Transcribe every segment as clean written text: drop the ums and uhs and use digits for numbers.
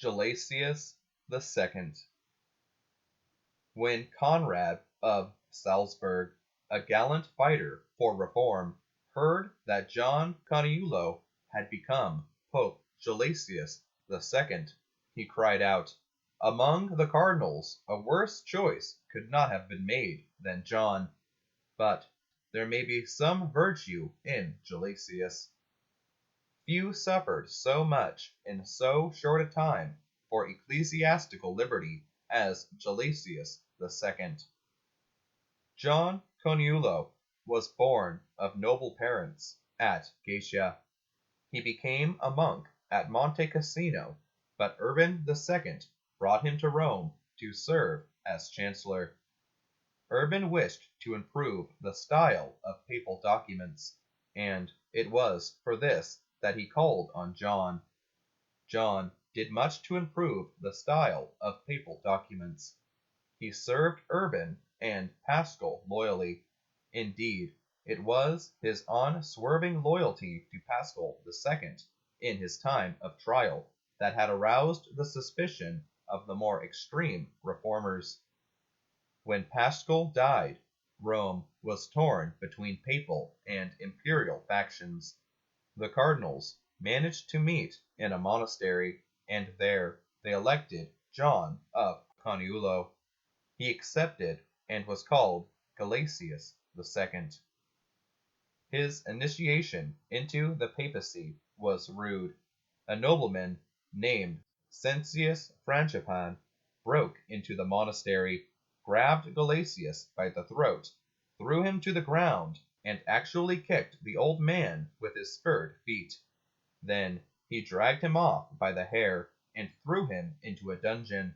Gelasius II. When Conrad of Salzburg, a gallant fighter for reform, heard that John Caniulo had become Pope Gelasius II, he cried out, "Among the cardinals a worse choice could not have been made than John. But there may be some virtue in Gelasius." Few suffered so much in so short a time for ecclesiastical liberty as Gelasius II. John Caniulo was born of noble parents at Gaetia. He became a monk at Monte Cassino, but Urban II brought him to Rome to serve as chancellor. Urban wished to improve the style of papal documents, and it was for this that he called on John. John did much to improve the style of papal documents. He served Urban and Paschal loyally. Indeed, it was his unswerving loyalty to Paschal II in his time of trial that had aroused the suspicion of the more extreme reformers. When Paschal died, Rome was torn between papal and imperial factions. The cardinals managed to meet in a monastery, and there they elected John of Caniulo. He accepted and was called Gelasius II. His initiation into the papacy was rude. A nobleman named Cencius Frangipani broke into the monastery, grabbed Gelasius by the throat, threw him to the ground, and actually kicked the old man with his spurred feet. Then he dragged him off by the hair and threw him into a dungeon.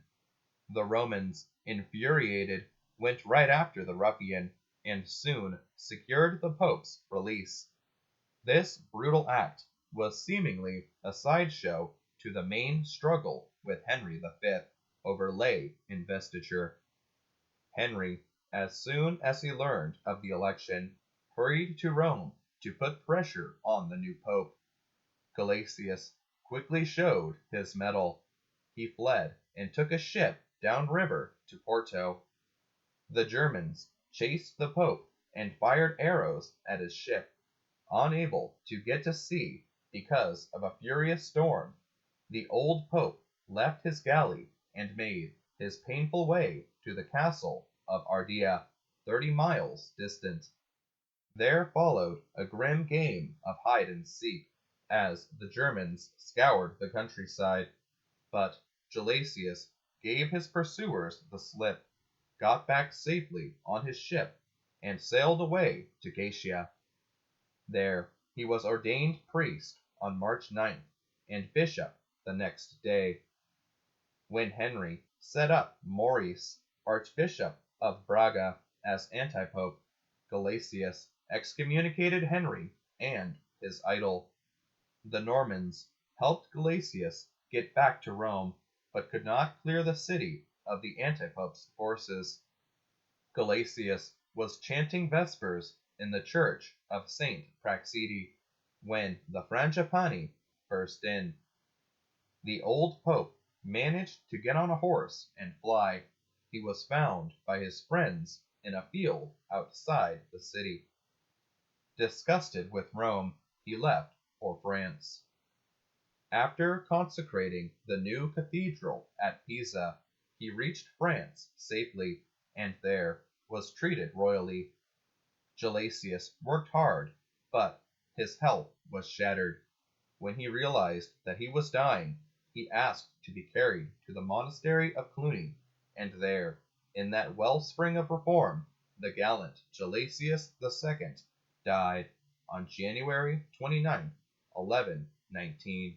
The Romans, infuriated, went right after the ruffian, and soon secured the Pope's release. This brutal act was seemingly a sideshow to the main struggle with Henry V over lay investiture. Henry, as soon as he learned of the election, hurried to Rome to put pressure on the new pope. Gelasius quickly showed his mettle. He fled and took a ship downriver to Porto. The Germans chased the pope and fired arrows at his ship. Unable to get to sea because of a furious storm, the old pope left his galley and made his painful way to the castle of Ardea, 30 miles distant. There followed a grim game of hide and seek, as the Germans scoured the countryside. But Gelasius gave his pursuers the slip, got back safely on his ship, and sailed away to Gaetia. There he was ordained priest on March 9th, and bishop the next day. When Henry set up Maurice, Archbishop of Braga, as antipope, Gelasius excommunicated Henry and his idol. The Normans helped Gelasius get back to Rome, but could not clear the city of the antipope's forces. Gelasius was chanting vespers in the church of St. Praxede when the Frangipani burst in. The old pope managed to get on a horse and fly. He was found by his friends in a field outside the city. Disgusted with Rome, he left for France. After consecrating the new cathedral at Pisa, he reached France safely, and there was treated royally. Gelasius worked hard, but his health was shattered. When he realized that he was dying, he asked to be carried to the monastery of Cluny, and there, in that wellspring of reform, the gallant Gelasius II died on January 29, 1119.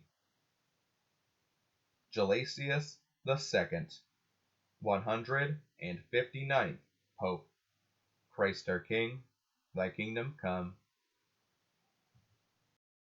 Gelasius II, 159th Pope. Christ our King, thy kingdom come.